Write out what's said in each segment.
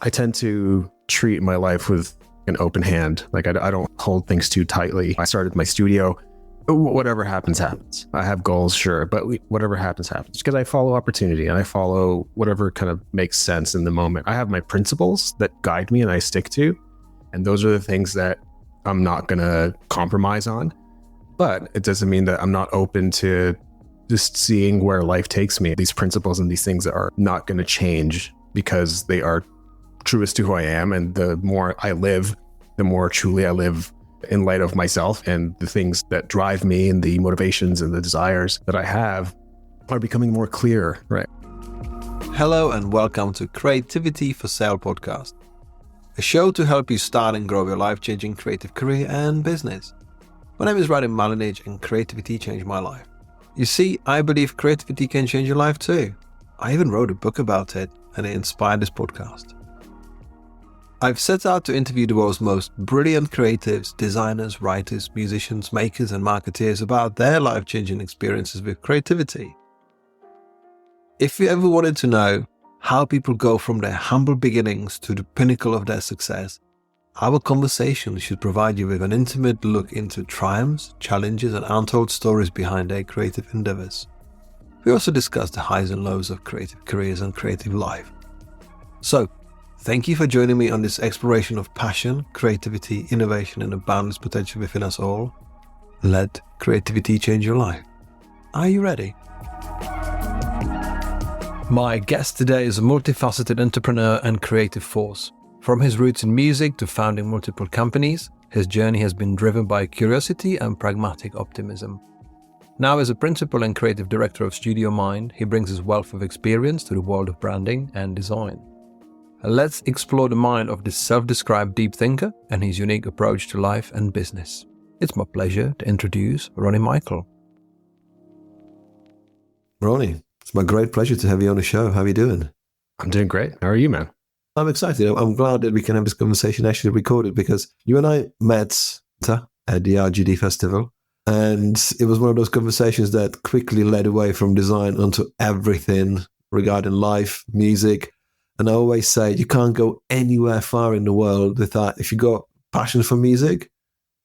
I tend to treat my life with an open hand. Like I don't hold things too tightly. I started my studio. Whatever happens, happens. I have goals, sure, but whatever happens, happens. Because I follow opportunity and I follow whatever kind of makes sense in the moment. I have my principles that guide me and I stick to. And those are the things that I'm not going to compromise on. But it doesn't mean that I'm not open to just seeing where life takes me. These principles and these things are not going to change because they are truest to who I am. And the more I live, the more truly I live in light of myself, and the things that drive me and the motivations and the desires that I have are becoming more clear, right? Hello and welcome to Creativity for Sale podcast, a show to help you start and grow your life-changing creative career and business. My name is Rony Mikhael and creativity changed my life. You see, I believe creativity can change your life too. I even wrote a book about it and it inspired this podcast. I've set out to interview the world's most brilliant creatives, designers, writers, musicians, makers and marketeers about their life-changing experiences with creativity. If you ever wanted to know how people go from their humble beginnings to the pinnacle of their success, our conversation should provide you with an intimate look into triumphs, challenges and untold stories behind their creative endeavors. We also discuss the highs and lows of creative careers and creative life. So, thank you for joining me on this exploration of passion, creativity, innovation and the boundless potential within us all. Let creativity change your life. Are you ready? My guest today is a multifaceted entrepreneur and creative force. From his roots in music to founding multiple companies, his journey has been driven by curiosity and pragmatic optimism. Now as a principal and creative director of Studio Mind, he brings his wealth of experience to the world of branding and design. Let's explore the mind of this self-described deep thinker and his unique approach to life and business. It's my pleasure to introduce Rony Mikhael. Rony, it's my great pleasure to have you on the show. How are you doing? I'm doing great. How are you, man? I'm excited. I'm glad that we can have this conversation actually recorded because you and I met at the RGD festival. And it was one of those conversations that quickly led away from design onto everything regarding life, music. And I always say you can't go anywhere far in the world without, if you got passion for music,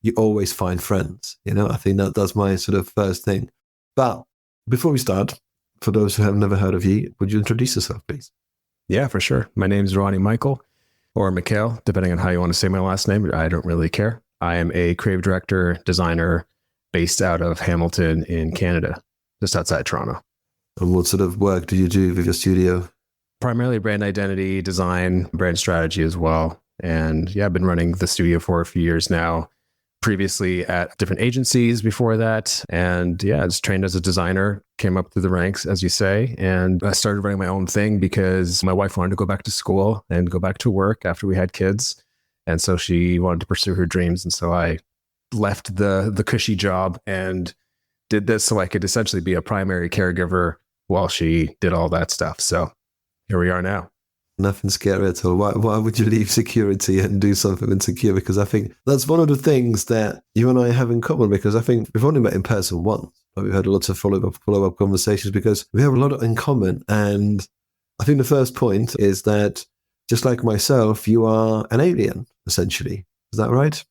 you always find friends. You know, I think that's my sort of first thing. But before we start, for those who have never heard of you, would you introduce yourself, please? Yeah, for sure. My name is Rony Mikhael or Mikhael, depending on how you want to say my last name. I don't really care. I am a creative director, designer based out of Hamilton in Canada, just outside Toronto. And what sort of work do you do with your studio? Primarily brand identity, design, brand strategy as well. And yeah, I've been running the studio for a few years now, previously at different agencies before that. And yeah, I was trained as a designer, came up through the ranks, as you say. And I started running my own thing because my wife wanted to go back to school and go back to work after we had kids. And so she wanted to pursue her dreams. And so I left the cushy job and did this so I could essentially be a primary caregiver while she did all that stuff. So here we are now. Nothing scary at all. Why would you leave security and do something insecure? Because I think that's one of the things that you and I have in common, because I think we've only met in person once, but we've had lots of follow-up conversations because we have a lot in common. And I think the first point is that just like myself, you are an alien, essentially. Is that right?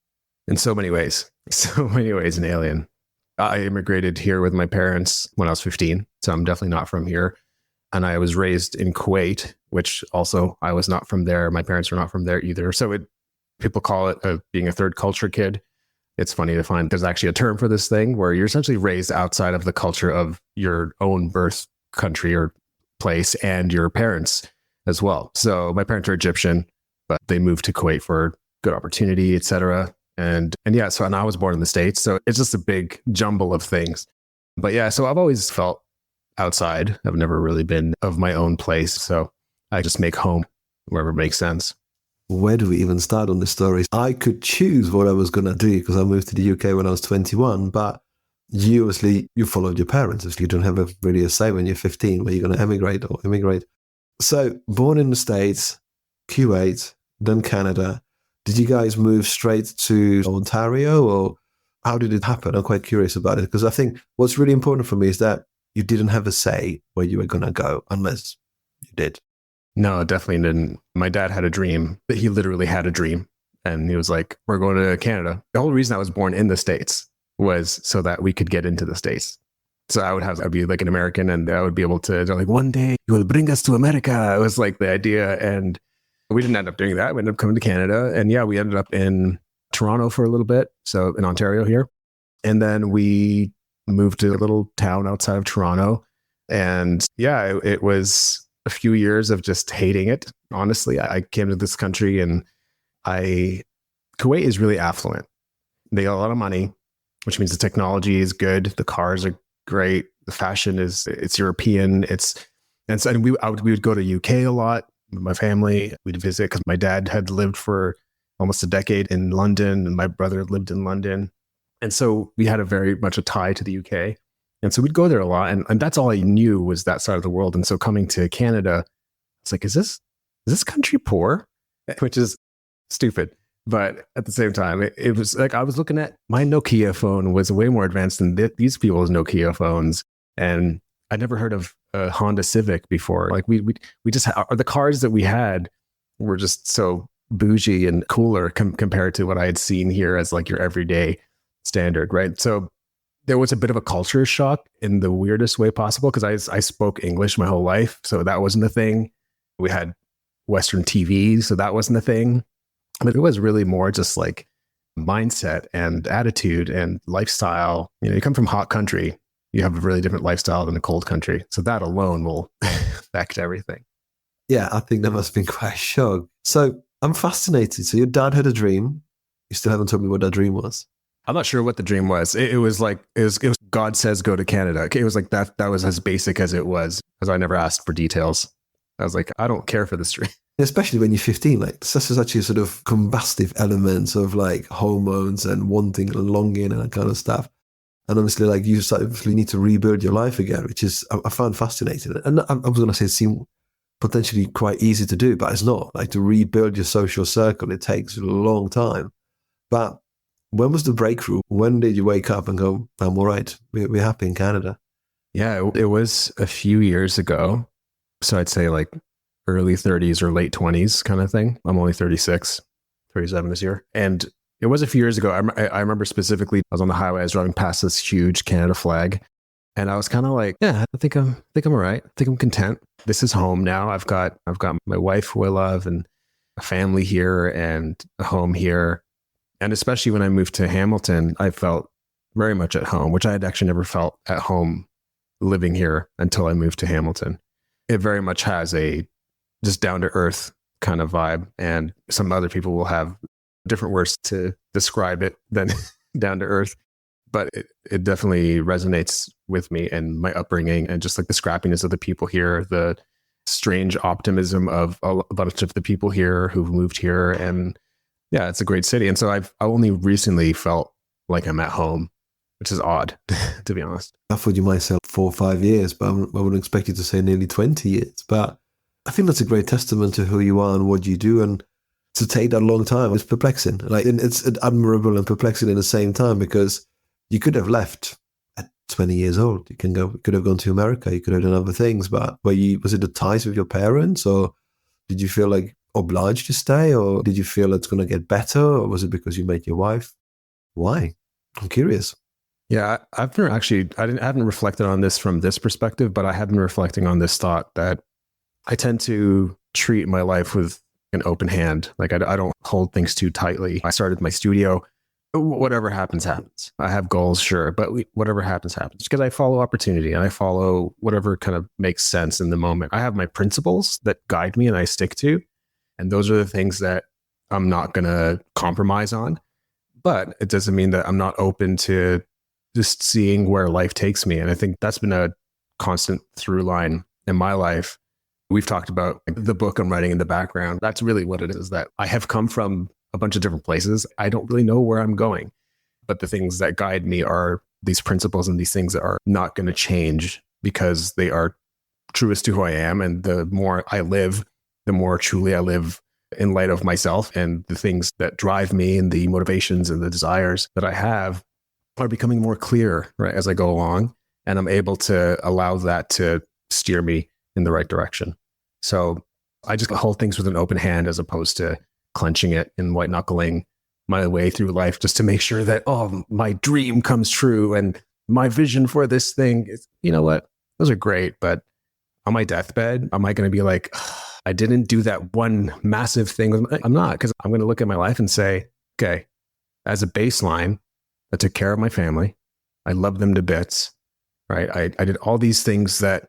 In so many ways, an alien. I immigrated here with my parents when I was 15, so I'm definitely not from here. And I was raised in Kuwait, which also I was not from there. My parents were not from there either. So people call it being a third culture kid. It's funny to find there's actually a term for this thing where you're essentially raised outside of the culture of your own birth country or place and your parents as well. So my parents are Egyptian, but they moved to Kuwait for good opportunity, etc. And yeah, and I was born in the States. So it's just a big jumble of things. But yeah, so I've always felt outside. I've never really been of my own place. So I just make home wherever it makes sense. Where do we even start on this story? I could choose what I was going to do because I moved to the UK when I was 21, but you obviously, you followed your parents. If you don't have really a say when you're 15, where you're going to emigrate or immigrate. So born in the States, Kuwait, then Canada. Did you guys move straight to Ontario or how did it happen? I'm quite curious about it because I think what's really important for me is that you didn't have a say where you were going to go unless you did. No, definitely didn't. My dad had a dream. He literally had a dream. And he was like, we're going to Canada. The whole reason I was born in the States was so that we could get into the States. So I'd be like an American and I would be able to, they're like, one day you will bring us to America. It was like the idea. And we didn't end up doing that. We ended up coming to Canada. And yeah, we ended up in Toronto for a little bit. So in Ontario here. And then we moved to a little town outside of Toronto. And yeah, it was a few years of just hating it. Honestly, I came to this country and Kuwait is really affluent. They got a lot of money, which means the technology is good. The cars are great. The fashion it's European. And we would go to UK a lot with my family. We'd visit because my dad had lived for almost a decade in London and my brother lived in London. And so we had very much a tie to the UK. And so we'd go there a lot. And that's all I knew was that side of the world. And so coming to Canada, it's like, is this country poor? Which is stupid. But at the same time, it was like I was looking at my Nokia phone was way more advanced than these people's Nokia phones. And I never heard of a Honda Civic before. Like we just the cars that we had were just so bougie and cooler compared to what I had seen here as like your everyday standard, right? So there was a bit of a culture shock in the weirdest way possible because I spoke English my whole life. So that wasn't a thing. We had Western TV, so that wasn't a thing. But it was really more just like mindset and attitude and lifestyle. You know, you come from hot country, you have a really different lifestyle than a cold country. So that alone will affect everything. Yeah, I think that must have been quite a shock. So I'm fascinated. So your dad had a dream. You still haven't told me what that dream was. I'm not sure what the dream was. It was God says go to Canada. It was like that was as basic as it was, as I never asked for details. I was like, I don't care for this dream. Especially when you're 15, like such a sort of combustive elements of like hormones and wanting and longing and that kind of stuff. And obviously, like you obviously need to rebuild your life again, which is I found fascinating. And I was going to say it seemed potentially quite easy to do, but it's not. Like to rebuild your social circle, it takes a long time. But when was the breakthrough? When did you wake up and go, I'm all right, we're happy in Canada? Yeah, it was a few years ago. So I'd say like early 30s or late 20s kind of thing. I'm only 36, 37 this year. And it was a few years ago. I remember specifically, I was on the highway, I was driving past this huge Canada flag. And I was kind of like, yeah, I think I'm all right. I think I'm content. This is home now. I've got my wife who I love and a family here and a home here. And especially when I moved to Hamilton, I felt very much at home, which I had actually never felt at home living here until I moved to Hamilton. It very much has a just down to earth kind of vibe. And some other people will have different words to describe it than down to earth. But it definitely resonates with me and my upbringing and just like the scrappiness of the people here, the strange optimism of a bunch of the people here who've moved here. And yeah, it's a great city. And so I only recently felt like I'm at home, which is odd, to be honest. I thought you might say 4 or 5 years, but I wouldn't expect you to say nearly 20 years. But I think that's a great testament to who you are and what you do. And to take that long time, it's perplexing. Like it's admirable and perplexing at the same time because you could have left at 20 years old. You could have gone to America. You could have done other things. But was it the ties with your parents, or did you feel like obliged to stay, or did you feel it's going to get better, or was it because you met your wife? Why? I'm curious. Yeah, I haven't reflected on this from this perspective, but I have been reflecting on this thought that I tend to treat my life with an open hand. Like I don't hold things too tightly. I started my studio. Whatever happens, happens. I have goals, sure, but whatever happens, happens. Because I follow opportunity and I follow whatever kind of makes sense in the moment. I have my principles that guide me and I stick to. And those are the things that I'm not going to compromise on. But it doesn't mean that I'm not open to just seeing where life takes me. And I think that's been a constant through line in my life. We've talked about the book I'm writing in the background. That's really what it is, that I have come from a bunch of different places. I don't really know where I'm going, but the things that guide me are these principles and these things that are not going to change because they are truest to who I am. And the more I live, the more truly I live in light of myself, and the things that drive me and the motivations and the desires that I have are becoming more clear, right, as I go along. And I'm able to allow that to steer me in the right direction. So I just hold things with an open hand as opposed to clenching it and white knuckling my way through life just to make sure that, oh, my dream comes true and my vision for this thing is, you know what? Those are great. But on my deathbed, am I going to be like, I didn't do that one massive thing? I'm not, because I'm going to look at my life and say, okay, as a baseline, I took care of my family. I love them to bits, right? I did all these things that,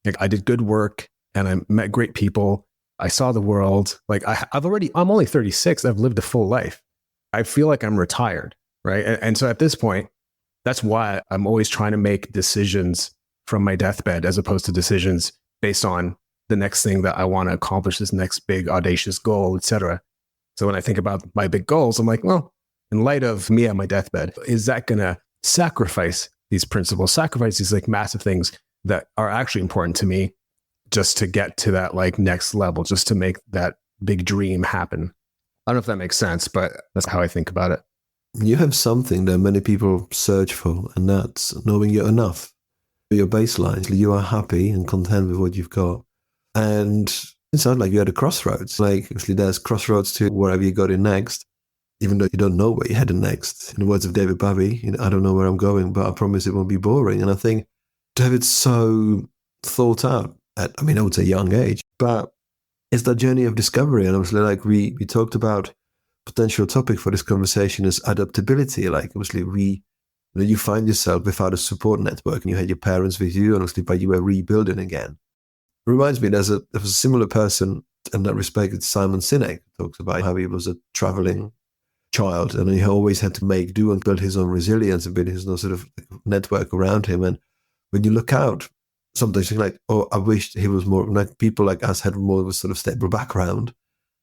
like, I did good work and I met great people. I saw the world. Like I'm only 36. I've lived a full life. I feel like I'm retired, right? And so at this point, that's why I'm always trying to make decisions from my deathbed as opposed to decisions based on the next thing that I want to accomplish, this next big audacious goal, etc. So when I think about my big goals, I'm like, well, in light of me at my deathbed, is that going to sacrifice these principles, sacrifice these like massive things that are actually important to me just to get to that like next level, just to make that big dream happen? I don't know if that makes sense, but that's how I think about it. You have something that many people search for, and that's knowing you're enough. Your baseline, you are happy and content with what you've got. And it sounds like you're at a crossroads. Like, obviously, there's crossroads to wherever you go to next, even though you don't know where you're heading next. In the words of David Bowie, I don't know where I'm going, but I promise it won't be boring. And I think to have it so thought out at, I would say young age, but it's that journey of discovery. And obviously, like we talked about, potential topic for this conversation is adaptability. Like, obviously, you find yourself without a support network, and you had your parents with you, and obviously, but you were rebuilding again. It reminds me, there was a similar person in that respect. It's Simon Sinek talks about how he was a traveling child, and he always had to make do and build his own resilience and build his own sort of network around him. And when you look out, sometimes you're like, oh, I wish he was more like people like us had more of a sort of stable background.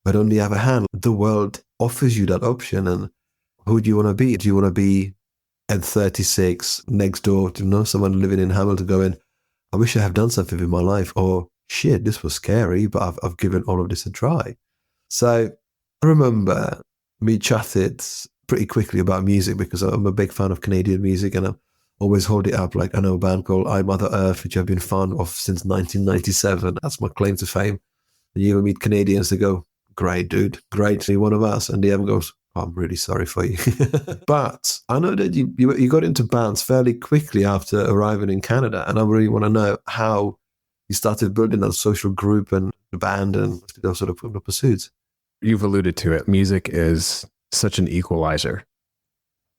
But on the other hand, the world offers you that option. And who do you want to be? Do you want to be at 36 next door to someone living in Hamilton going, I wish I have done something with my life, or shit, this was scary, but I've given all of this a try. So I remember we chatted pretty quickly about music because I'm a big fan of Canadian music, and I always hold it up. Like, I know a band called I Mother Earth, which I've been fan of since 1997. That's my claim to fame. And you ever meet Canadians, they go, great, dude, great, you're one of us. And the other goes, oh, I'm really sorry for you. But I know that you got into bands fairly quickly after arriving in Canada. And I really want to know how you started building that social group and the band and those sort of pursuits. You've alluded to it. Music is such an equalizer.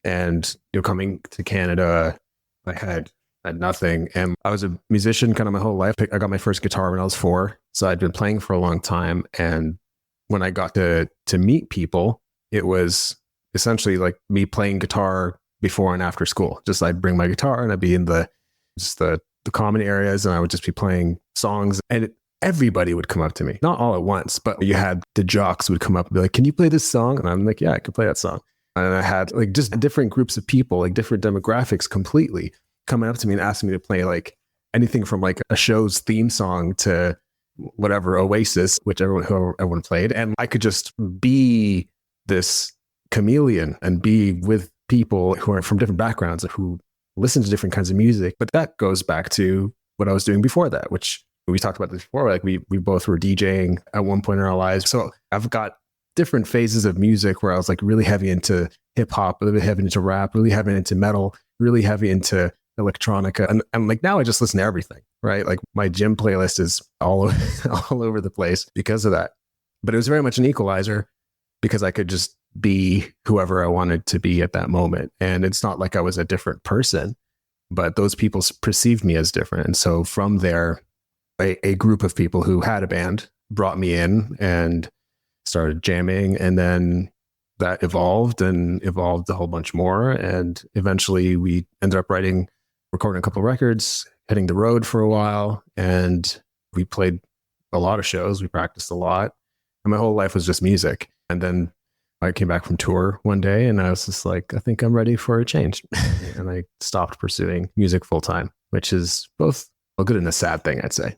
And coming to Canada, I had nothing. And I was a musician kind of my whole life. I got my first guitar when I was 4. So I'd been playing for a long time. And when I got to meet people, it was essentially like me playing guitar before and after school. Just I'd bring my guitar and I'd be in the common areas, and I would just be playing songs, and everybody would come up to me. Not all at once, but you had the jocks would come up and be like, can you play this song? And I'm like, yeah, I can play that song. And I had like just different groups of people, like different demographics completely coming up to me and asking me to play like anything from like a show's theme song to whatever, Oasis, which everyone played. And I could just be this chameleon and be with people who are from different backgrounds, who listen to different kinds of music. But that goes back to what I was doing before that, which we talked about this before. Like we both were DJing at one point in our lives. So I've got different phases of music where I was like really heavy into hip hop, really heavy into rap, really heavy into metal, really heavy into electronica. And like now I just listen to everything, right? Like my gym playlist is all over the place because of that. But it was very much an equalizer because I could just be whoever I wanted to be at that moment. And it's not like I was a different person, but those people perceived me as different. And so from there, a group of people who had a band brought me in and started jamming. And then that evolved a whole bunch more. And eventually we ended up recording a couple of records, hitting the road for a while. And we played a lot of shows. We practiced a lot. And my whole life was just music. And then I came back from tour one day and I was just like, I think I'm ready for a change. And I stopped pursuing music full time, which is both a good and a sad thing, I'd say.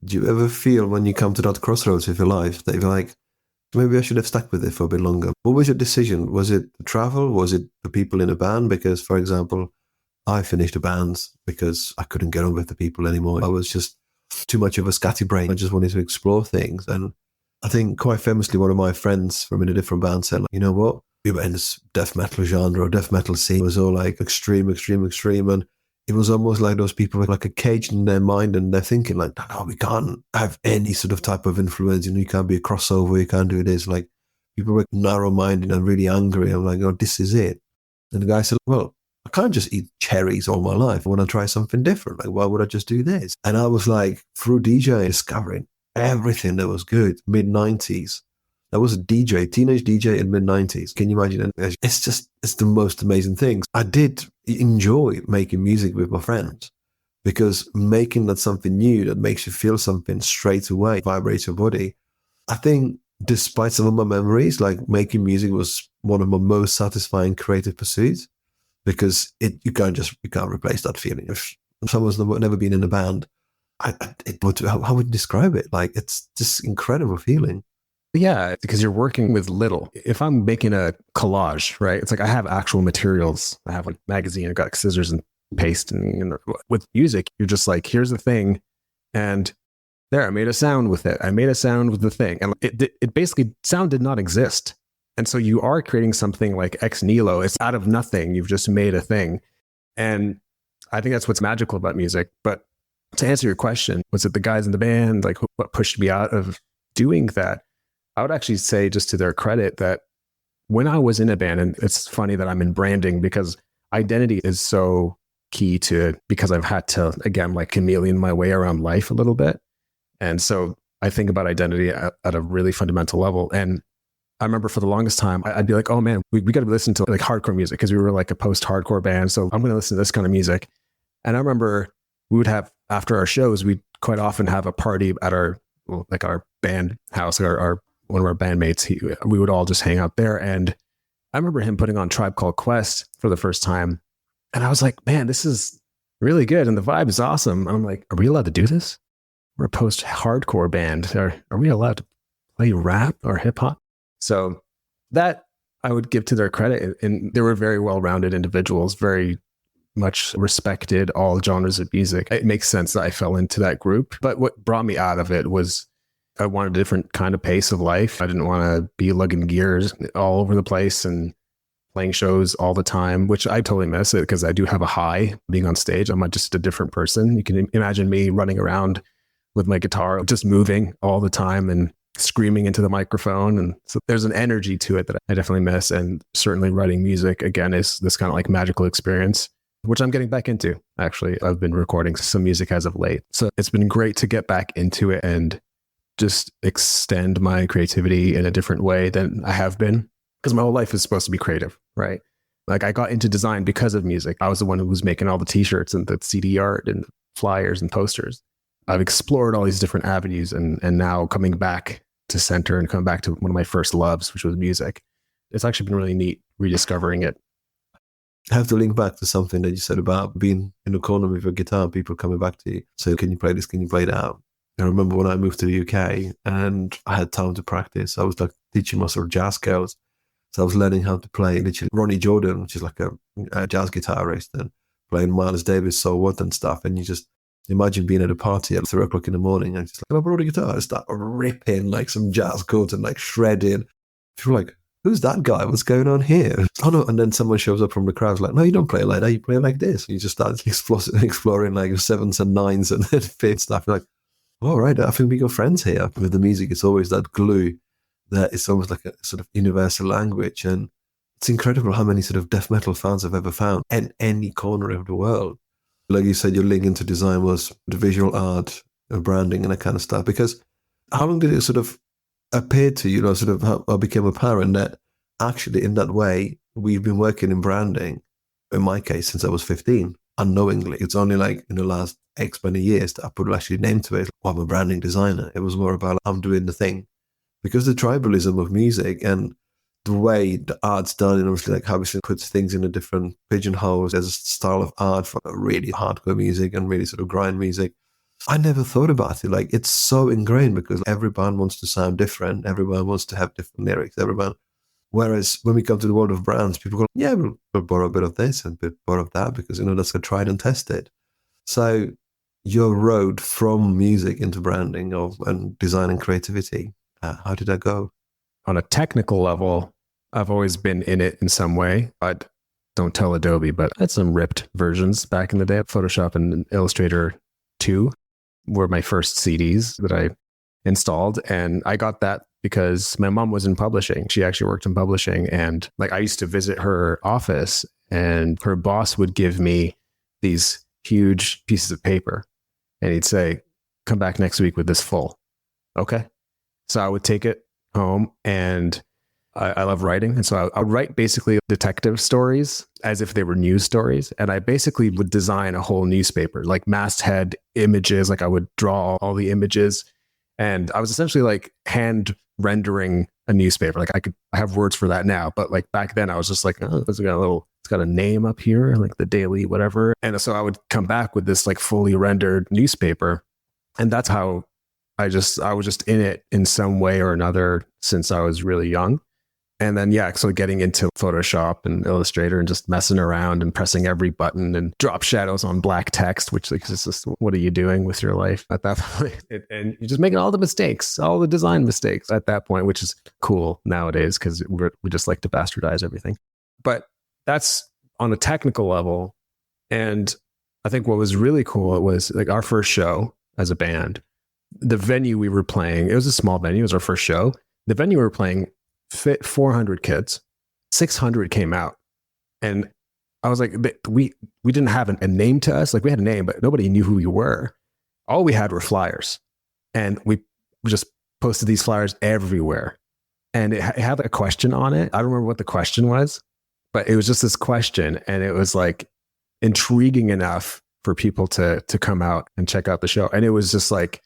Do you ever feel when you come to that crossroads of your life that you're like, maybe I should have stuck with it for a bit longer? What was your decision? Was it the travel? Was it the people in a band? Because, for example, I finished the bands because I couldn't get on with the people anymore. I was just too much of a scatty brain. I just wanted to explore things. And I think quite famously, one of my friends from in a different band said, like, you know what? We were in this death metal genre or death metal scene. It was all like extreme. And it was almost like those people were like a cage in their mind and they're thinking like, no, we can't have any sort of type of influence. You can't be a crossover. You can't do this. Like people were narrow-minded and really angry. I'm like, oh, this is it. And the guy said, well, I can't just eat cherries all my life. I want to try something different. Like, why would I just do this? And I was like, through DJing, discovering everything that was good, mid-90s. I was a DJ, teenage DJ in mid-90s. Can you imagine? It's the most amazing thing. I did enjoy making music with my friends because making that something new that makes you feel something straight away, vibrates your body. I think despite some of my memories, like making music was one of my most satisfying creative pursuits because you can't replace that feeling. If someone's never been in a band, how would you describe it? Like, it's just incredible feeling. Yeah, because you're working with little. If I'm making a collage, right, it's like I have actual materials. I have a magazine, I've got like scissors and paste. And with music, you're just like, here's the thing. And there, I made a sound with it. I made a sound with the thing. And it basically, sound did not exist. And so you are creating something like ex nihilo. It's out of nothing. You've just made a thing. And I think that's what's magical about music. But to answer your question, was it the guys in the band? Like what pushed me out of doing that? I would actually say, just to their credit, that when I was in a band, and it's funny that I'm in branding because identity is so key because I've had to, again, like chameleon my way around life a little bit. And so I think about identity at a really fundamental level. And I remember for the longest time, I'd be like, oh man, we got to listen to like hardcore music because we were like a post-hardcore band. So I'm going to listen to this kind of music. And I remember we would have, after our shows, we'd quite often have a party at our band house, one of our bandmates. We would all just hang out there. And I remember him putting on Tribe Called Quest for the first time. And I was like, man, this is really good. And the vibe is awesome. And I'm like, are we allowed to do this? We're a post-hardcore band. Are we allowed to play rap or hip hop? So that I would give to their credit. And they were very well-rounded individuals, very much respected all genres of music. It makes sense that I fell into that group. But what brought me out of it was I wanted a different kind of pace of life. I didn't want to be lugging gears all over the place and playing shows all the time, which I totally miss it because I do have a high being on stage. I'm just a different person. You can imagine me running around with my guitar, just moving all the time and screaming into the microphone. And so there's an energy to it that I definitely miss. And certainly writing music, again, is this kind of like magical experience, which I'm getting back into. Actually, I've been recording some music as of late. So it's been great to get back into it and just extend my creativity in a different way than I have been. Because my whole life is supposed to be creative, right? Like I got into design because of music. I was the one who was making all the t-shirts and the CD art and flyers and posters. I've explored all these different avenues and now coming back to center and coming back to one of my first loves, which was music. It's actually been really neat rediscovering it. I have to link back to something that you said about being in the corner with your guitar and people coming back to you. So can you play this? Can you play that? I remember when I moved to the UK and I had time to practice. I was like teaching my sort of jazz skills. So I was learning how to play literally Ronnie Jordan, which is like a jazz guitarist, and playing Miles Davis, So What and stuff. And you just imagine being at a party at 3 o'clock in the morning and just like, I brought a guitar. I start ripping like some jazz chords and like shredding. You're like, who's that guy? What's going on here? Oh no. And then someone shows up from the crowd like, no, you don't play like that. You play like this. And you just start exploring like sevens and nines and fifth stuff. You're like, all right, I think we got friends here. With the music, it's always that glue that it's almost like a sort of universal language. And it's incredible how many sort of death metal fans I've ever found in any corner of the world. Like you said, your link into design was the visual art, branding and that kind of stuff. Because how long did it sort of appear to you, sort of how I became apparent that actually in that way, we've been working in branding, in my case, since I was 15, unknowingly. It's only like in the last X many years that I put actually a name to it. Well, I'm a branding designer. It was more about I'm doing the thing. Because the tribalism of music and the way the art's done, and obviously like how we puts things in a different pigeonholes. There's a style of art for really hardcore music and really sort of grind music. I never thought about it. Like it's so ingrained because every band wants to sound different. Everyone wants to have different lyrics. Whereas when we come to the world of brands, people go, yeah, we'll borrow a bit of this and a bit borrow of that because, that's a tried and tested. So your road from music into branding and design and creativity, How did that go? On a technical level, I've always been in it in some way. I don't tell Adobe, but I had some ripped versions back in the day. Photoshop and Illustrator 2 were my first CDs that I installed. And I got that because my mom was in publishing. She actually worked in publishing. And like I used to visit her office and her boss would give me these huge pieces of paper. And he'd say, come back next week with this full. Okay. So I would take it home and I love writing. And so I would write basically detective stories as if they were news stories. And I basically would design a whole newspaper, like masthead images. Like I would draw all the images. And I was essentially like hand rendering a newspaper. Like I have words for that now. But like back then I was just like, oh, it's got a name up here, like the Daily, whatever. And so I would come back with this like fully rendered newspaper. And that's how I was just in it in some way or another since I was really young. And then, so getting into Photoshop and Illustrator and just messing around and pressing every button and drop shadows on black text, which like, is just, what are you doing with your life at that point? And you're just making all the mistakes, all the design mistakes at that point, which is cool nowadays because we just like to bastardize everything. But that's on a technical level. And I think what was really cool, it was like our first show as a band, the venue we were playing, it was a small venue, it was our first show. The venue we were playing fit 400 kids, 600 came out. And I was like, we didn't have a name to us. Like we had a name, but nobody knew who we were. All we had were flyers. And we just posted these flyers everywhere. And it had a question on it. I don't remember what the question was, but it was just this question. And it was like intriguing enough for people to come out and check out the show. And it was just like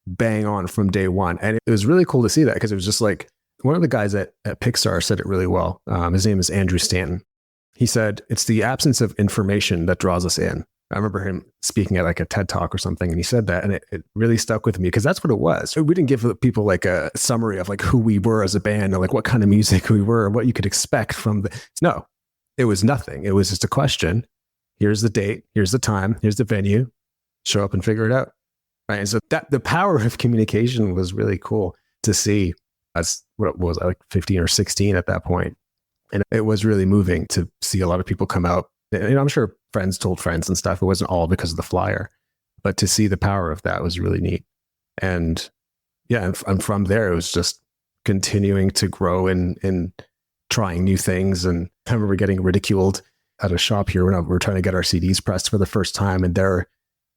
bang on from day one. And it was really cool to see that because it was just like, one of the guys at Pixar said it really well. His name is Andrew Stanton. He said, it's the absence of information that draws us in. I remember him speaking at like a TED Talk or something, and he said that, and it really stuck with me because that's what it was. We didn't give people like a summary of like who we were as a band or like what kind of music we were or what you could expect from no, it was nothing. It was just a question. Here's the date. Here's the time. Here's the venue. Show up and figure it out. Right. And so that the power of communication was really cool to see. That's what was I like 15 or 16 at that point. And it was really moving to see a lot of people come out. And I'm sure friends told friends and stuff. It wasn't all because of the flyer, but to see the power of that was really neat. And and from there, it was just continuing to grow and trying new things. And I remember getting ridiculed at a shop here when we were trying to get our CDs pressed for the first time. And they're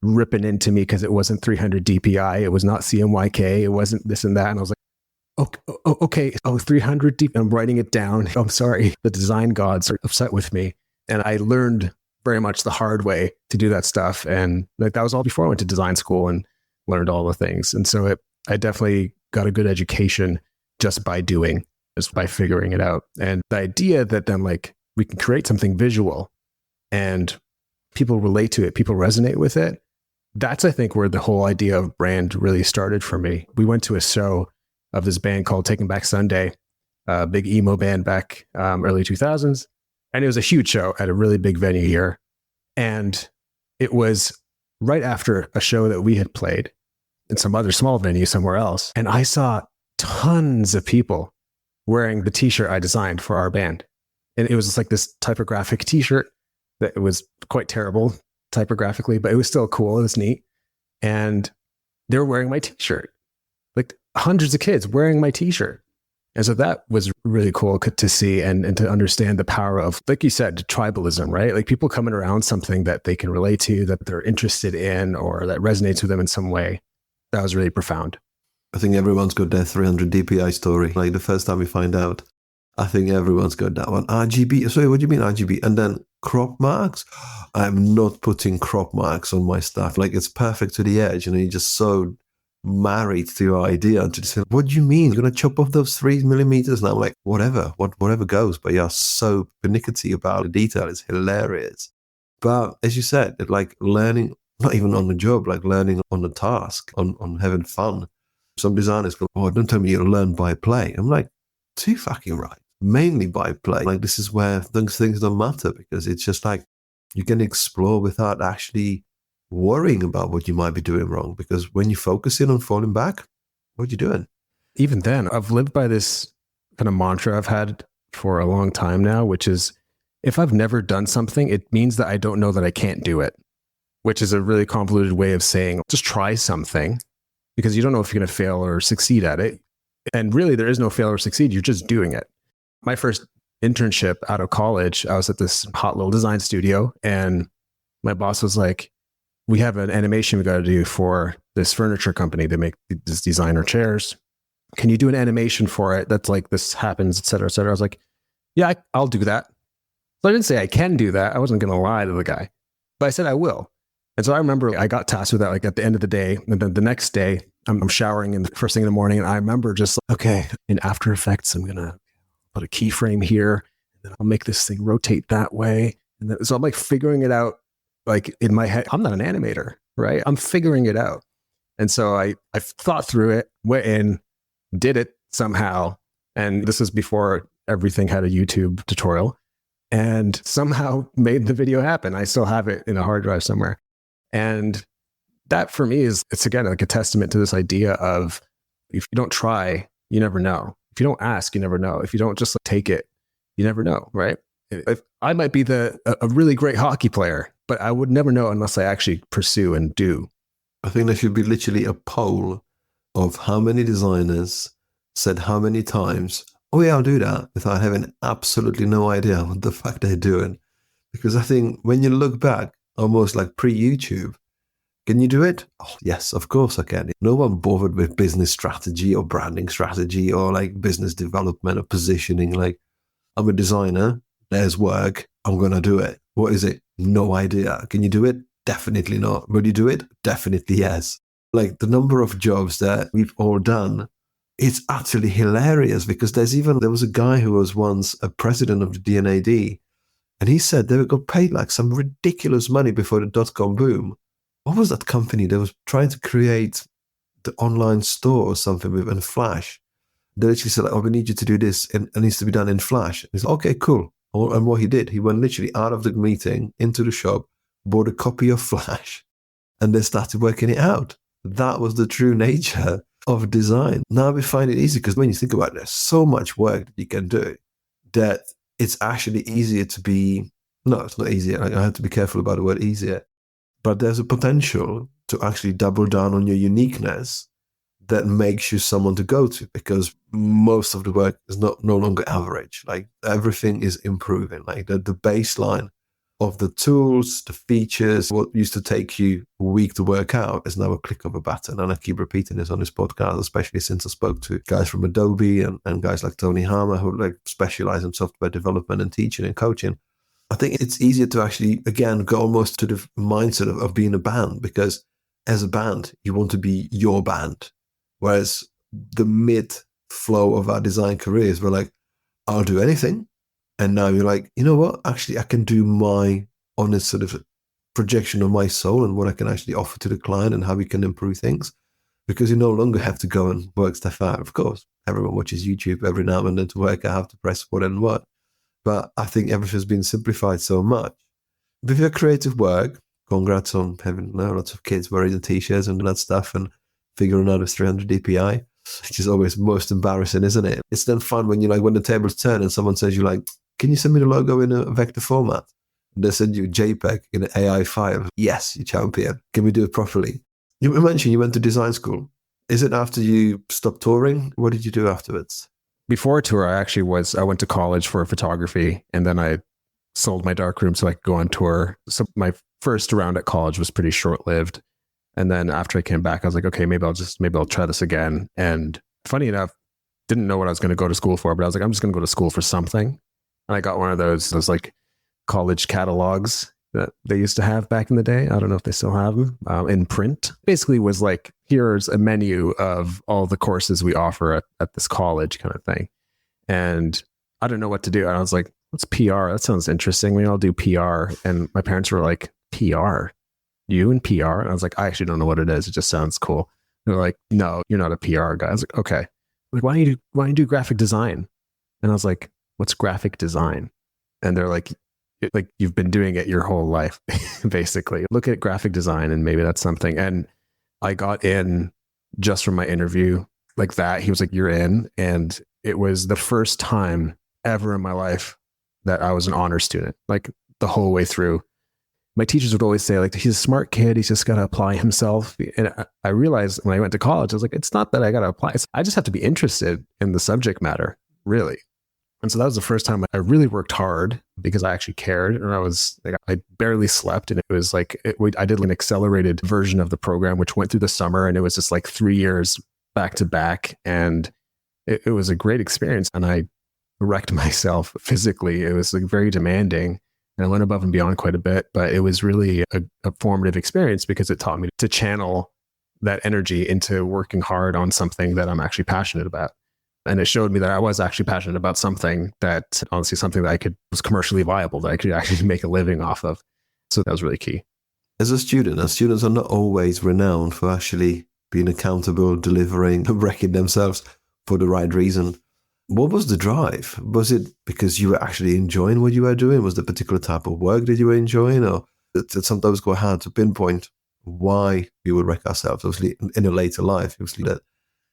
ripping into me because it wasn't 300 DPI. It was not CMYK. It wasn't this and that. And I was like, okay. 300 deep. I'm writing it down. I'm sorry. The design gods are upset with me. And I learned very much the hard way to do that stuff. And like that was all before I went to design school and learned all the things. And so I definitely got a good education just by doing, just by figuring it out. And the idea that then like we can create something visual and people relate to it, people resonate with it. That's, I think, where the whole idea of brand really started for me. We went to a show of this band called Taking Back Sunday, a big emo band back early 2000s. And it was a huge show at a really big venue here. And it was right after a show that we had played in some other small venue somewhere else. And I saw tons of people wearing the t-shirt I designed for our band. And it was just like this typographic t-shirt that was quite terrible typographically, but it was still cool. It was neat. And they were wearing my t-shirt. Like hundreds of kids wearing my t-shirt. And so that was really cool to see and to understand the power of, like you said, tribalism, right? Like people coming around something that they can relate to, that they're interested in, or that resonates with them in some way. That was really profound. I think everyone's got their 300 DPI story. Like the first time we find out, I think everyone's got that one. RGB. Sorry, what do you mean RGB? And then crop marks. I'm not putting crop marks on my stuff. Like it's perfect to the edge. You're just so married to your idea and to say, what do you mean? You're going to chop off those 3 millimeters? And I'm like, whatever goes. But you're so pernickety about the detail. It's hilarious. But as you said, it like learning, not even on the job, like learning on the task, on having fun. Some designers go, oh, don't tell me you'll learn by play. I'm like, too fucking right. Mainly by play. Like this is where things don't matter because it's just like you can explore without actually worrying about what you might be doing wrong. Because when you focus in on falling back, what are you doing? even then, I've lived by this kind of mantra I've had for a long time now, which is if I've never done something, it means that I don't know that I can't do it, which is a really convoluted way of saying just try something because you don't know if you're going to fail or succeed at it. And really, there is no fail or succeed. You're just doing it. My first internship out of college, I was at this hot little design studio and my boss was like, we have an animation we got to do for this furniture company. They make these designer chairs. Can you do an animation for it that's like this happens, et cetera, et cetera? I was like, yeah, I'll do that. So I didn't say I can do that. I wasn't going to lie to the guy, but I said I will. And so I remember I got tasked with that like at the end of the day. And then the next day, I'm showering in the first thing in the morning. And I remember just like, okay, in After Effects, I'm going to put a keyframe here. And then I'll make this thing rotate that way. And then, so I'm like figuring it out like in my head. I'm not an animator, right? I'm figuring it out. And so I thought through it, went in, did it somehow. And this is before everything had a YouTube tutorial and somehow made the video happen. I still have it in a hard drive somewhere. And that for me it's again like a testament to this idea of if you don't try, you never know. If you don't ask, you never know. If you don't just like, take it, you never know, right? If I might be a really great hockey player, but I would never know unless I actually pursue and do. I think there should be literally a poll of how many designers said how many times, oh yeah, I'll do that, without having absolutely no idea what the fuck they're doing. Because I think when you look back, almost like pre-YouTube, can you do it? Oh, yes, of course I can. No one bothered with business strategy or branding strategy or like business development or positioning. Like, I'm a designer, there's work, I'm going to do it. What is it? No idea. Can you do it? Definitely not. Will you do it? Definitely yes. Like the number of jobs that we've all done, it's actually hilarious because there was a guy who was once a president of the DNAD and he said they got paid like some ridiculous money before the dot-com boom. What was that company that was trying to create the online store or something in Flash? They literally said, like, oh, we need you to do this and it needs to be done in Flash. And he's like, okay, cool. And what he did, he went literally out of the meeting into the shop, bought a copy of Flash, and they started working it out. That was the true nature of design. Now we find it easy because when you think about it, there's so much work that you can do that it's actually easier to be, no, it's not easier. I have to be careful about the word easier. But there's a potential to actually double down on your uniqueness that makes you someone to go to because most of the work is no longer average. Like everything is improving. Like the baseline of the tools, the features, what used to take you a week to work out is now a click of a button. And I keep repeating this on this podcast, especially since I spoke to guys from Adobe and guys like Tony Harmer who like specialize in software development and teaching and coaching. I think it's easier to actually, again, go almost to the mindset of being a band because as a band, you want to be your band. Whereas the mid-flow of our design careers, we're like, I'll do anything. And now you're like, you know what? Actually, I can do my honest sort of projection of my soul and what I can actually offer to the client and how we can improve things. Because you no longer have to go and work stuff out. Of course, everyone watches YouTube every now and then to work out how to press what and what. But I think everything's been simplified so much. With your creative work, congrats on having lots of kids wearing the t-shirts and that stuff and figuring out a 300 DPI, which is always most embarrassing, isn't it? It's then fun when you like when the tables turn and someone says you like, can you send me the logo in a vector format? And they send you a JPEG in an AI file. Yes, you champion. Can we do it properly? You mentioned you went to design school. Is it after you stopped touring? What did you do afterwards? Before a tour, I went to college for photography and then I sold my darkroom so I could go on tour. So my first round at college was pretty short-lived. And then after I came back, I was like, okay, maybe I'll try this again. And funny enough, didn't know what I was going to go to school for, but I was like, I'm just going to go to school for something. And I got one of those like college catalogs that they used to have back in the day. I don't know if they still have them in print. Basically was like, here's a menu of all the courses we offer at this college kind of thing. And I didn't know what to do. And I was like, what's PR? That sounds interesting. We all do PR. And my parents were like, PR? You and PR? And I was like, I actually don't know what it is. It just sounds cool. They're like, no, you're not a PR guy. I was like, okay. Like, why don't you do graphic design? And I was like, what's graphic design? And they're like you've been doing it your whole life, basically. Look at graphic design and maybe that's something. And I got in just from my interview like that. He was like, "You're in." And it was the first time ever in my life that I was an honor student, like the whole way through. My teachers would always say, like, he's a smart kid. He's just got to apply himself. And I realized when I went to college, I was like, it's not that I got to apply. I just have to be interested in the subject matter, really. And so that was the first time I really worked hard because I actually cared. And I barely slept. And it was like, I did an accelerated version of the program, which went through the summer. And it was just like 3 years back to back. And it was a great experience. And I wrecked myself physically. It was like very demanding. And I went above and beyond quite a bit, but it was really a formative experience because it taught me to channel that energy into working hard on something that I'm actually passionate about. And it showed me that I was actually passionate about something that was commercially viable, that I could actually make a living off of. So that was really key. As a student, and students are not always renowned for actually being accountable, delivering, wrecking themselves for the right reason. What was the drive? Was it because you were actually enjoying what you were doing? Was there a particular type of work that you were enjoying? Or it's sometimes quite hard to pinpoint why we would wreck ourselves. Obviously, in your later life, obviously that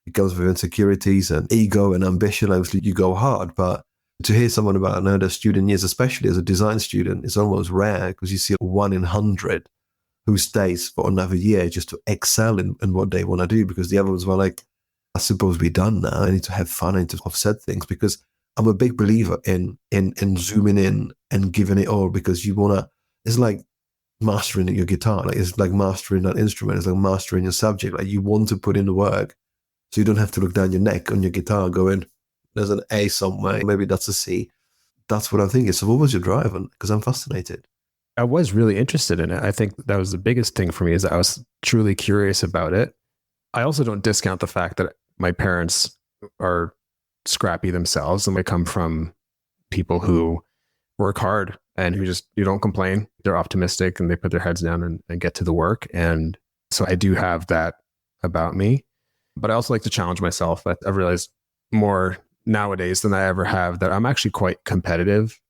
it goes with insecurities and ego and ambition. Obviously, you go hard. But to hear someone about another student years, especially as a design student, it's almost rare because you see 1 in 100 who stays for another year just to excel in what they want to do, because the others were like, I suppose we're done now. I need to have fun. I need to offset things, because I'm a big believer in zooming in and giving it all, because you want to, it's like mastering your guitar. Like it's like mastering that instrument. It's like mastering your subject. Like you want to put in the work so you don't have to look down your neck on your guitar going, there's an A somewhere. Maybe that's a C. That's what I'm thinking. So what was your drive? Because I'm fascinated. I was really interested in it. I think that was the biggest thing for me, is that I was truly curious about it. I also don't discount the fact that my parents are scrappy themselves, and they come from people who work hard and who just, you don't complain. They're optimistic and they put their heads down and get to the work. And so I do have that about me, but I also like to challenge myself. I've realized more nowadays than I ever have that I'm actually quite competitive,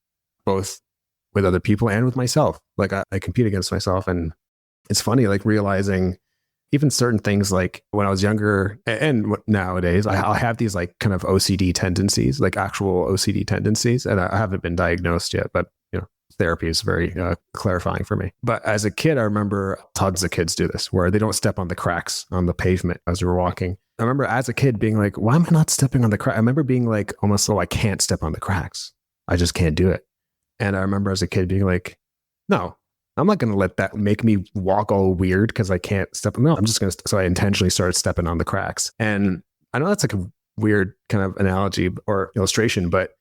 both with other people and with myself. Like I compete against myself, and it's funny, like realizing even certain things, like when I was younger and nowadays, I have these like kind of OCD tendencies, like actual OCD tendencies. And I haven't been diagnosed yet, but therapy is very clarifying for me. But as a kid, I remember tons of kids do this, where they don't step on the cracks on the pavement as we were walking. I remember as a kid being like, why am I not stepping on the crack? I remember being like, almost, I can't step on the cracks. I just can't do it. And I remember as a kid being like, no, I'm not going to let that make me walk all weird because I can't step. No, I'm just going to. So I intentionally started stepping on the cracks. And I know that's like a weird kind of analogy or illustration, but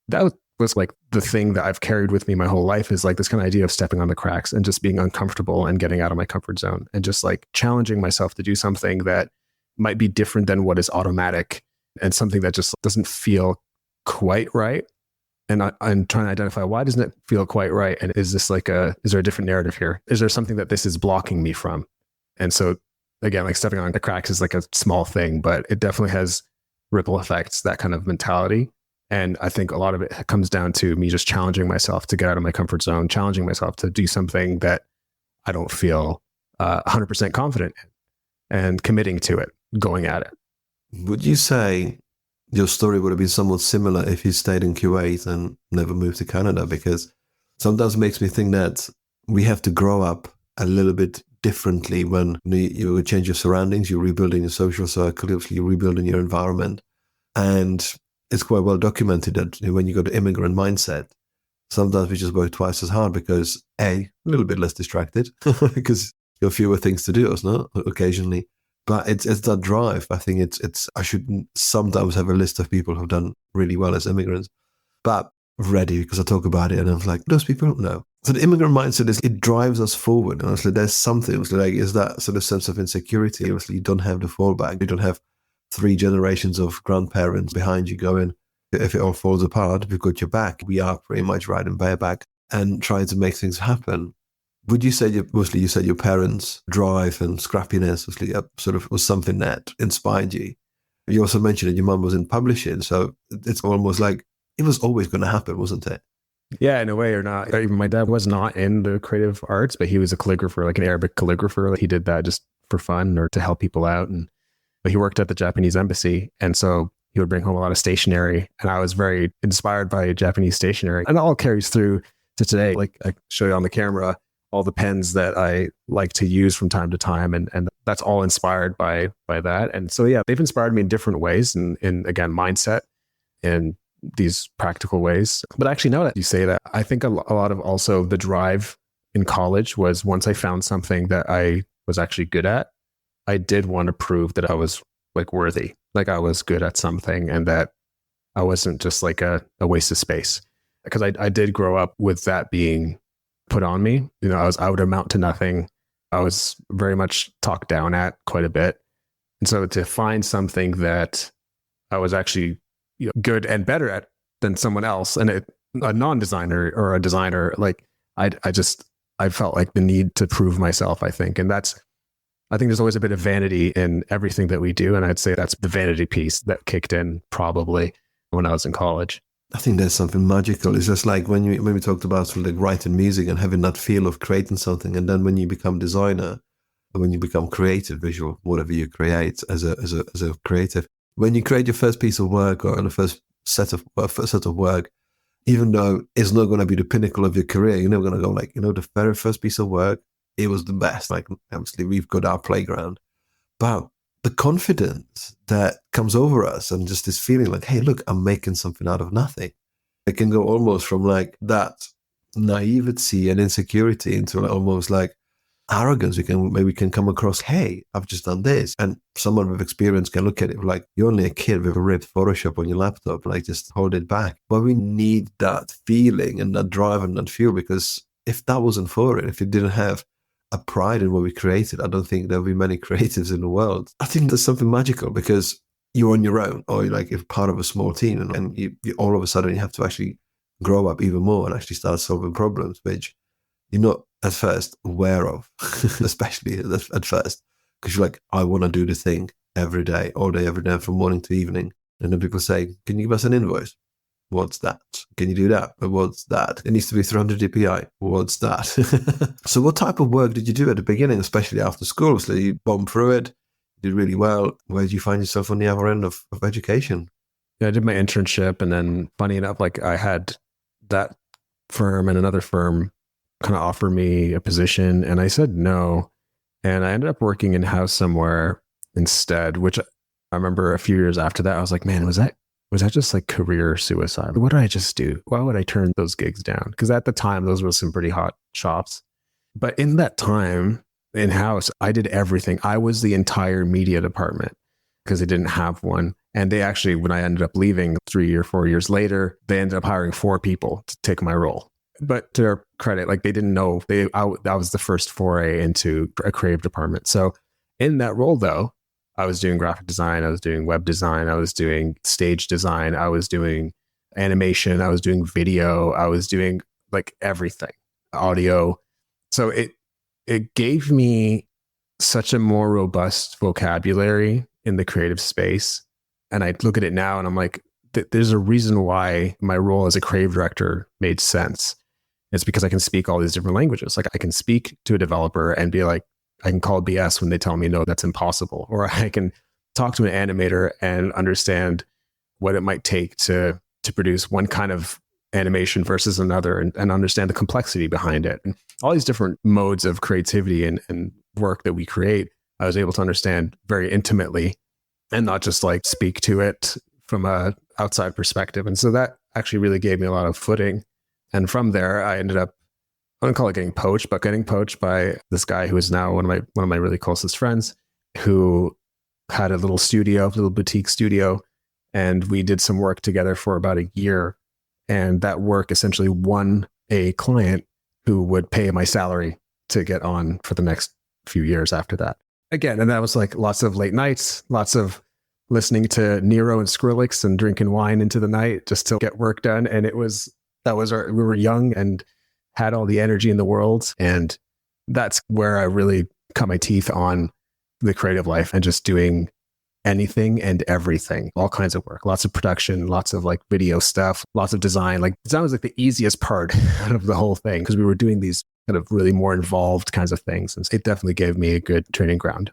that was like the thing that I've carried with me my whole life, is like this kind of idea of stepping on the cracks and just being uncomfortable and getting out of my comfort zone and just like challenging myself to do something that might be different than what is automatic and something that just doesn't feel quite right. And I'm trying to identify, why doesn't it feel quite right? And is there a different narrative here? Is there something that this is blocking me from? And so again, like stepping on the cracks is like a small thing, but it definitely has ripple effects, that kind of mentality. And I think a lot of it comes down to me just challenging myself to get out of my comfort zone, challenging myself to do something that I don't feel 100% confident in, and committing to it, going at it. Would you say your story would have been somewhat similar if you stayed in Kuwait and never moved to Canada? Because sometimes it makes me think that we have to grow up a little bit differently when you change your surroundings, you're rebuilding your social circle, you're rebuilding your environment. And it's quite well documented that when you go to immigrant mindset, sometimes we just work twice as hard because a little bit less distracted because you have fewer things to do, occasionally. But it's that drive. I think it's I should sometimes have a list of people who've done really well as immigrants, but ready, because I talk about it and I'm like, those people, no. So the immigrant mindset is, it drives us forward. Honestly, there's something like, is that sort of sense of insecurity. Obviously, you don't have the fallback. You don't have 3 generations of grandparents behind you going, if it all falls apart, we've got your back. We are pretty much riding bareback and trying to make things happen. Would you say, mostly you said your parents' drive and scrappiness sort of was something that inspired you? You also mentioned that your mum was in publishing, so it's almost like it was always going to happen, wasn't it? Yeah, in a way or not. Even my dad was not in the creative arts, but he was a calligrapher, like an Arabic calligrapher. He did that just for fun or to help people out. And but he worked at the Japanese embassy. And so he would bring home a lot of stationery. And I was very inspired by Japanese stationery. And it all carries through to today. Like I show you on the camera, all the pens that I like to use from time to time. And that's all inspired by that. And so, yeah, they've inspired me in different ways. And again, mindset and these practical ways. But actually, now that you say that, I think a lot of also the drive in college was once I found something that I was actually good at, I did want to prove that I was like worthy, like I was good at something and that I wasn't just like a waste of space. Because I did grow up with that being put on me. You know, I would amount to nothing. I was very much talked down at quite a bit. And so to find something that I was actually good and better at than someone else, and a non-designer or a designer, like I felt like the need to prove myself, I think. And I think there's always a bit of vanity in everything that we do. And I'd say that's the vanity piece that kicked in probably when I was in college. I think there's something magical. It's just like when we talked about sort of like writing music and having that feel of creating something. And then when you become designer, or when you become creative, visual, whatever you create as a creative, when you create your first piece of work or the first set of work, even though it's not going to be the pinnacle of your career, you're never going to go like, the very first piece of work, it was the best. Like, obviously, we've got our playground. But the confidence that comes over us and just this feeling like, hey, look, I'm making something out of nothing. It can go almost from like that naivety and insecurity into like almost like arrogance. We can come across, hey, I've just done this. And someone with experience can look at it like, you're only a kid with a ripped Photoshop on your laptop, like just hold it back. But we need that feeling and that drive and that fuel, because if that wasn't for it, if you didn't have a pride in what we created, I don't think there'll be many creatives in the world. I think there's something magical because you're on your own, or like you're part of a small team, and you all of a sudden you have to actually grow up even more and actually start solving problems, which you're not at first aware of, especially at first, because you're like, I want to do the thing every day, all day, every day, from morning to evening. And then people say, can you give us an invoice? What's that? Can you do that? But what's that? It needs to be 300 DPI. What's that? So what type of work did you do at the beginning, especially after school? So you bombed through it, you did really well. Where did you find yourself on the other end of education? Yeah, I did my internship, and then funny enough, like I had that firm and another firm kind of offer me a position, and I said no. And I ended up working in-house somewhere instead, which I remember a few years after that, I was like, man, was that just like career suicide? What did I just do? Why would I turn those gigs down? Because at the time, those were some pretty hot shops. But in that time, in-house, I did everything. I was the entire media department because they didn't have one. And they actually, when I ended up leaving 3 or 4 years later, they ended up hiring 4 people to take my role. But to their credit, like they didn't know, that was the first foray into a creative department. So in that role, though, I was doing graphic design, I was doing web design, I was doing stage design, I was doing animation, I was doing video, I was doing like everything, audio. So it gave me such a more robust vocabulary in the creative space. And I look at it now and I'm like, there's a reason why my role as a creative director made sense. It's because I can speak all these different languages. Like I can speak to a developer and be like, I can call BS when they tell me, no, that's impossible. Or I can talk to an animator and understand what it might take to produce one kind of animation versus another, and understand the complexity behind it. And all these different modes of creativity and work that we create, I was able to understand very intimately and not just like speak to it from a outside perspective. And so that actually really gave me a lot of footing. And from there, I ended up, I don't call it getting poached, but getting poached by this guy who is now one of my really closest friends, who had a little boutique studio. And we did some work together for about a year. And that work essentially won a client who would pay my salary to get on for the next few years after that. Again, and that was like lots of late nights, lots of listening to Nero and Skrillex and drinking wine into the night just to get work done. And we were young and had all the energy in the world. And that's where I really cut my teeth on the creative life and just doing anything and everything, all kinds of work, lots of production, lots of like video stuff, lots of design. Like design was like the easiest part of the whole thing because we were doing these kind of really more involved kinds of things. And it definitely gave me a good training ground.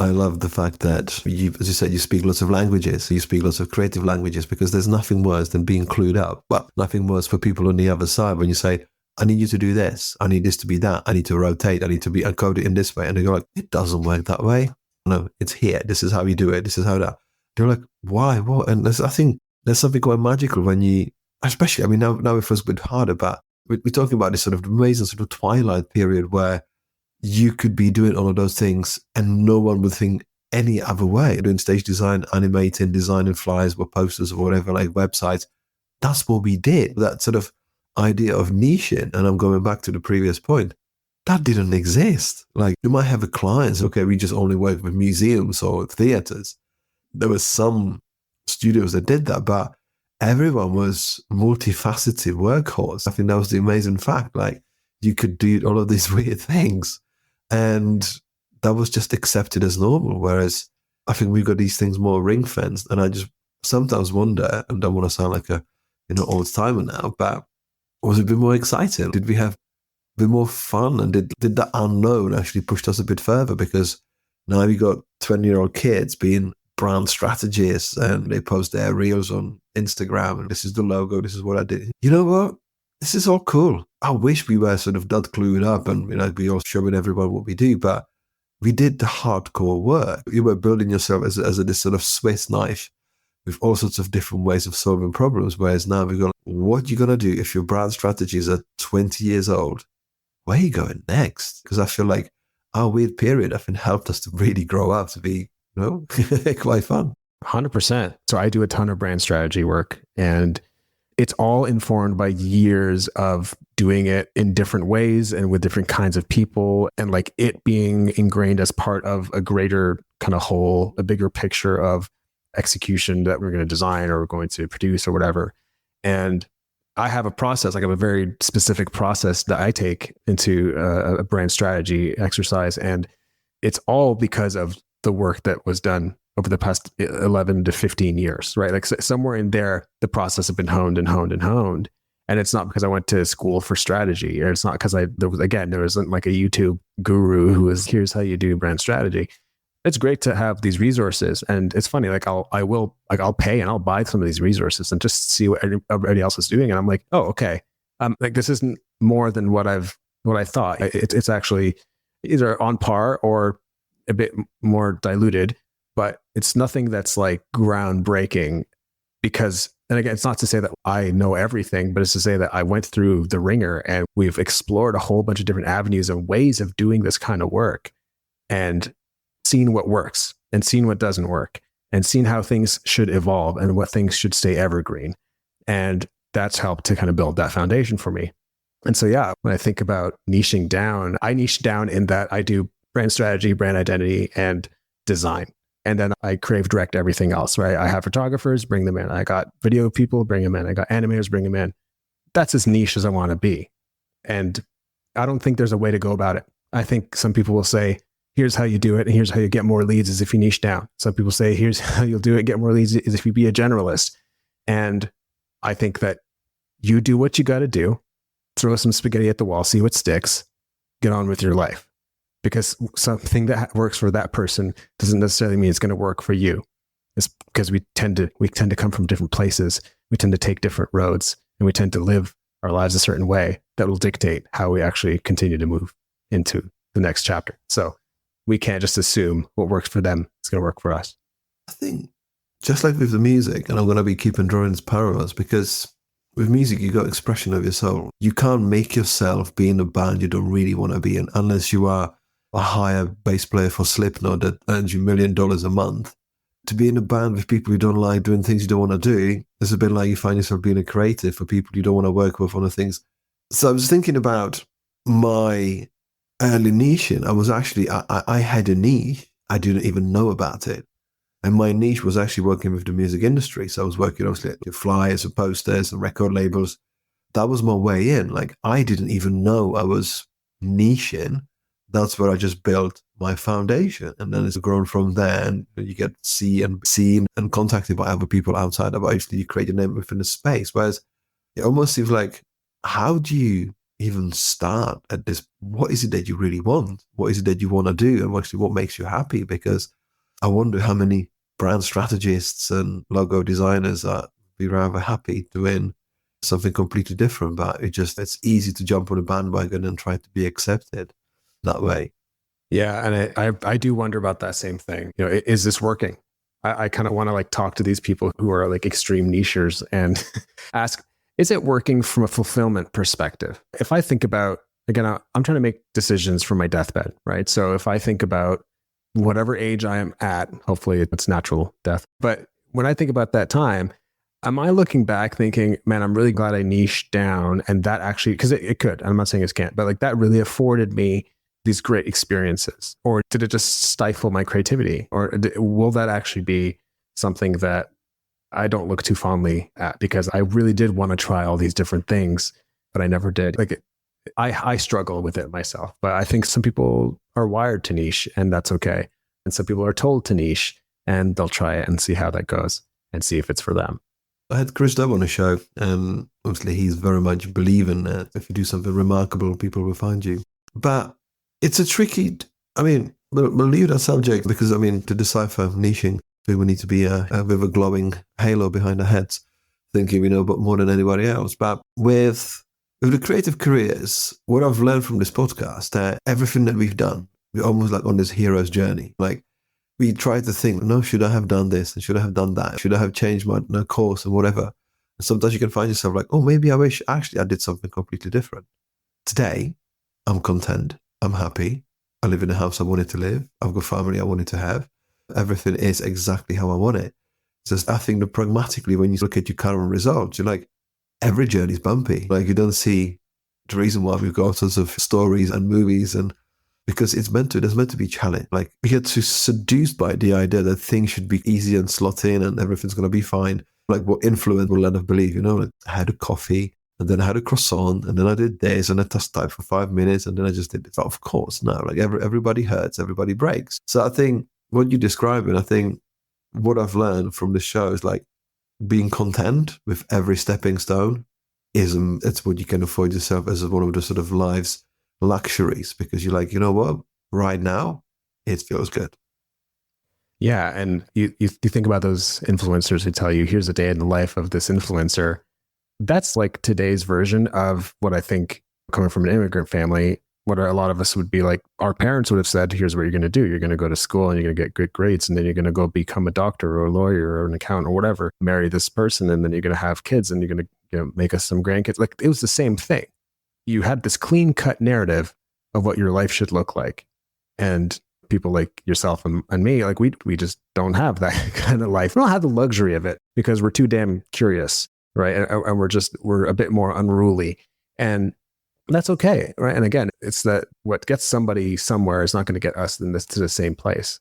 I love the fact that you, as you said, you speak lots of languages. So you speak lots of creative languages because there's nothing worse than being clued up. Well, nothing worse for people on the other side when you say, I need you to do this. I need this to be that. I need to rotate. I need to be encoded in this way. And they go like, it doesn't work that way. No, it's here. This is how you do it. This is how that. They're like, why? What? And I think there's something quite magical when you, especially, I mean, now it feels a bit harder, but we're talking about this sort of amazing sort of twilight period where you could be doing all of those things and no one would think any other way. Doing stage design, animating, designing flyers or posters or whatever, like websites. That's what we did. That sort of idea of niching, and I'm going back to the previous point, that didn't exist. Like, you might have a client, okay, we just only work with museums or theaters. There were some studios that did that, but everyone was multifaceted workhorse. I think that was the amazing fact. Like, you could do all of these weird things, and that was just accepted as normal. Whereas I think we've got these things more ring fenced, and I just sometimes wonder, and don't want to sound like a old timer now, but was it a bit more exciting? Did we have a bit more fun? And did that unknown actually push us a bit further? Because now we got 20-year-old kids being brand strategists and they post their reels on Instagram and this is the logo, this is what I did. You know what? This is all cool. I wish we were sort of that clued up and be all showing everyone what we do, but we did the hardcore work. You were building yourself as this sort of Swiss knife with all sorts of different ways of solving problems. Whereas now we've got, what you going to do if your brand strategies are 20 years old? Where are you going next? Because I feel like our weird period, I think, helped us to really grow up to be, quite fun. 100%. So I do a ton of brand strategy work, and it's all informed by years of doing it in different ways and with different kinds of people, and like it being ingrained as part of a greater kind of whole, a bigger picture of execution that we're going to design or we're going to produce or whatever. And I have a process, like I have a very specific process that I take into a brand strategy exercise. And it's all because of the work that was done over the past 11 to 15 years, right? Like somewhere in there, the process has been honed and honed and honed. And it's not because I went to school for strategy, or it's not because there wasn't like a YouTube guru who was, here's how you do brand strategy. It's great to have these resources. And it's funny, like I'll pay and I'll buy some of these resources and just see what everybody else is doing. And I'm like, oh, okay. Like this isn't more than what I thought. It's actually either on par or a bit more diluted, but it's nothing that's like groundbreaking because, and again, it's not to say that I know everything, but it's to say that I went through the ringer and we've explored a whole bunch of different avenues and ways of doing this kind of work and seen what works and seen what doesn't work and seen how things should evolve and what things should stay evergreen. And that's helped to kind of build that foundation for me. And so, yeah, when I think about niching down, I niche down in that I do brand strategy, brand identity, and design. And then I crave direct everything else, right? I have photographers, bring them in. I got video people, bring them in. I got animators, bring them in. That's as niche as I want to be. And I don't think there's a way to go about it. I think some people will say, here's how you do it, and here's how you get more leads is if you niche down. Some people say, here's how you'll do it, get more leads is if you be a generalist. And I think that you do what you got to do, throw some spaghetti at the wall, see what sticks, get on with your life. Because something that works for that person doesn't necessarily mean it's going to work for you. It's because we tend to come from different places. We tend to take different roads, and we tend to live our lives a certain way that will dictate how we actually continue to move into the next chapter. So we can't just assume what works for them is going to work for us. I think just like with the music, and I'm going to be keeping drawing these parallels, because with music, you got expression of your soul. You can't make yourself be in a band you don't really want to be in unless you are a higher bass player for Slipknot that earns you $1 million a month. To be in a band with people you don't like, doing things you don't want to do, it's a bit like you find yourself being a creative for people you don't want to work with on the things. So I was thinking about my early niching. I had a niche. I didn't even know about it. And my niche was actually working with the music industry. So I was working obviously with flyers and posters and record labels. That was my way in. Like I didn't even know I was niching. That's where I just built my foundation. And then it's grown from there. And you get seen and contacted by other people outside of, obviously you create your name within the space. Whereas it almost seems like, how do you even start at this. What is it that you really want? What is it that you want to do? And actually what makes you happy? Because I wonder how many brand strategists and logo designers are be rather happy doing something completely different, but it's easy to jump on a bandwagon and try to be accepted that way. Yeah. And I do wonder about that same thing. Is this working? I kind of want to like talk to these people who are like extreme nichers and ask, is it working from a fulfillment perspective? If I think about, again, I'm trying to make decisions from my deathbed, right? So if I think about whatever age I am at, hopefully it's natural death. But when I think about that time, am I looking back thinking, man, I'm really glad I niched down, and that actually, because it could, I'm not saying it can't, but like that really afforded me these great experiences? Or did it just stifle my creativity? Or will that actually be something that I don't look too fondly at, because I really did want to try all these different things, but I never did. I struggle with it myself, but I think some people are wired to niche, and that's okay. And some people are told to niche, and they'll try it and see how that goes and see if it's for them. I had Chris Dove on the show, and obviously he's very much believing that if you do something remarkable, people will find you. But it's a tricky, we'll leave that subject, because to decipher niching, people need to be with a glowing halo behind their heads, thinking we know about more than anybody else. But with the creative careers, what I've learned from this podcast, that everything that we've done, we're almost like on this hero's journey. Like, we try to think, no, should I have done this? And should I have done that? Should I have changed my course and whatever? And sometimes you can find yourself like, oh, maybe I wish actually I did something completely different. Today, I'm content. I'm happy. I live in the house I wanted to live. I've got family I wanted to have. Everything is exactly how I want it. Just I think that pragmatically, when you look at your current results, you're like, every journey's bumpy. Like, you don't see the reason why we've got sorts of stories and movies, and because there's meant to be challenge. Like, we get too seduced by the idea that things should be easy and slot in and everything's going to be fine. Like, what influence will let us believe, like, I had a coffee, and then I had a croissant, and then I did this, and I just typed for 5 minutes, and then I just did this. Of course, no. Like, everybody hurts, everybody breaks. So I think what you're describing, I think what I've learned from this show is like, being content with every stepping stone it's what you can afford yourself as one of the sort of life's luxuries, because you're like, you know what, right now it feels good. Yeah. And you think about those influencers who tell you, here's a day in the life of this influencer. That's like today's version of what I think, coming from an immigrant family, what a lot of us would be like, our parents would have said, here's what you're going to do. You're going to go to school and you're going to get good grades, and then you're going to go become a doctor or a lawyer or an accountant or whatever, marry this person, and then you're going to have kids, and you're going to make us some grandkids. Like, it was the same thing. You had this clean cut narrative of what your life should look like. And people like yourself and me, like, we just don't have that kind of life. We don't have the luxury of it because we're too damn curious, right? And we're a bit more unruly. And that's okay, right? And again, it's that what gets somebody somewhere is not going to get us to the same place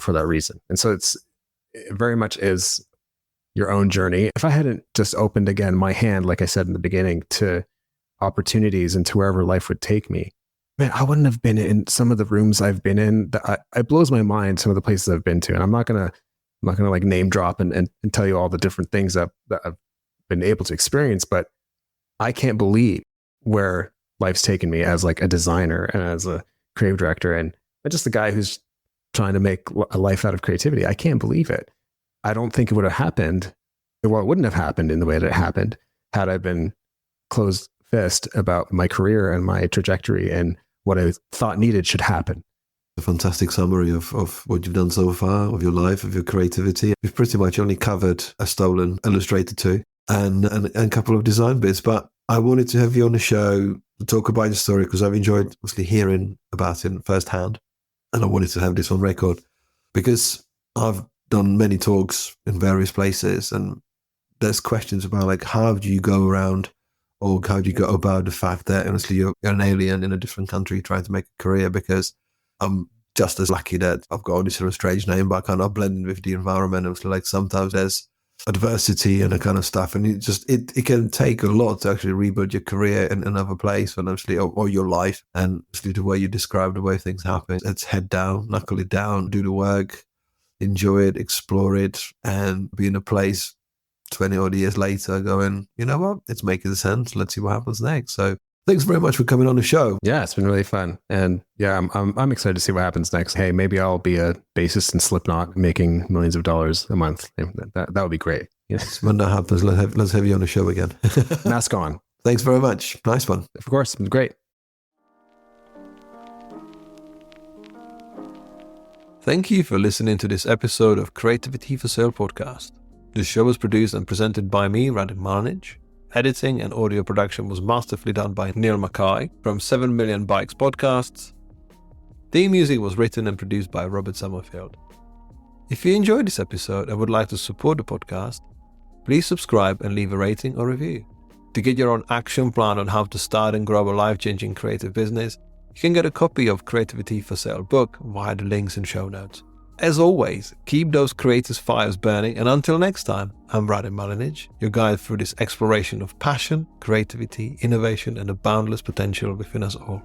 for that reason. And so it very much is your own journey. If I hadn't just opened again my hand, like I said in the beginning, to opportunities and to wherever life would take me, man, I wouldn't have been in some of the rooms I've been in. It blows my mind, some of the places I've been to. And I'm not gonna like name drop and tell you all the different things that I've been able to experience, but I can't believe where life's taken me as like a designer and as a creative director and just a guy who's trying to make a life out of creativity. I can't believe it. I don't think it would have happened. Well, it wouldn't have happened in the way that it happened had I been closed fist about my career and my trajectory and what I thought needed should happen. A fantastic summary of what you've done so far, of your life, of your creativity. We've pretty much only covered a stolen Illustrator 2 and a couple of design bits, but I wanted to have you on the show to talk about your story because I've enjoyed mostly hearing about it firsthand. And I wanted to have this on record because I've done many talks in various places and there's questions about like, how do you go around or how do you go about the fact that honestly you're an alien in a different country trying to make a career? Because I'm just as lucky that I've got this sort of strange name, but I kind of blend in with the environment. It's like sometimes there's adversity and that kind of stuff, and it can take a lot to actually rebuild your career in another place, and obviously or your life. And obviously the way you describe the way things happen, it's head down, knuckle it down, do the work, enjoy it, explore it, and be in a place 20 odd years later going, you know what, it's making sense, let's see what happens next. So Thanks very much for coming on the show. Yeah, it's been really fun. And yeah, I'm excited to see what happens next. Hey, maybe I'll be a bassist in Slipknot making millions of dollars a month. That would be great. Yes. When that happens, let's have you on the show again. Mask on. Thanks very much. Nice one. Of course, it was great. Thank you for listening to this episode of Creativity for Sale podcast. The show was produced and presented by me, Rony Mikhael. Editing and audio production was masterfully done by Rony Mikhael from 7 Million Bikes Podcasts. Theme music was written and produced by Robert Summerfield. If you enjoyed this episode and would like to support the podcast, please subscribe and leave a rating or review. To get your own action plan on how to start and grow a life-changing creative business, you can get a copy of Creativity for Sale book via the links in show notes. As always, keep those creative fires burning, and until next time, I'm Rony Mikhael, your guide through this exploration of passion, creativity, innovation, and the boundless potential within us all.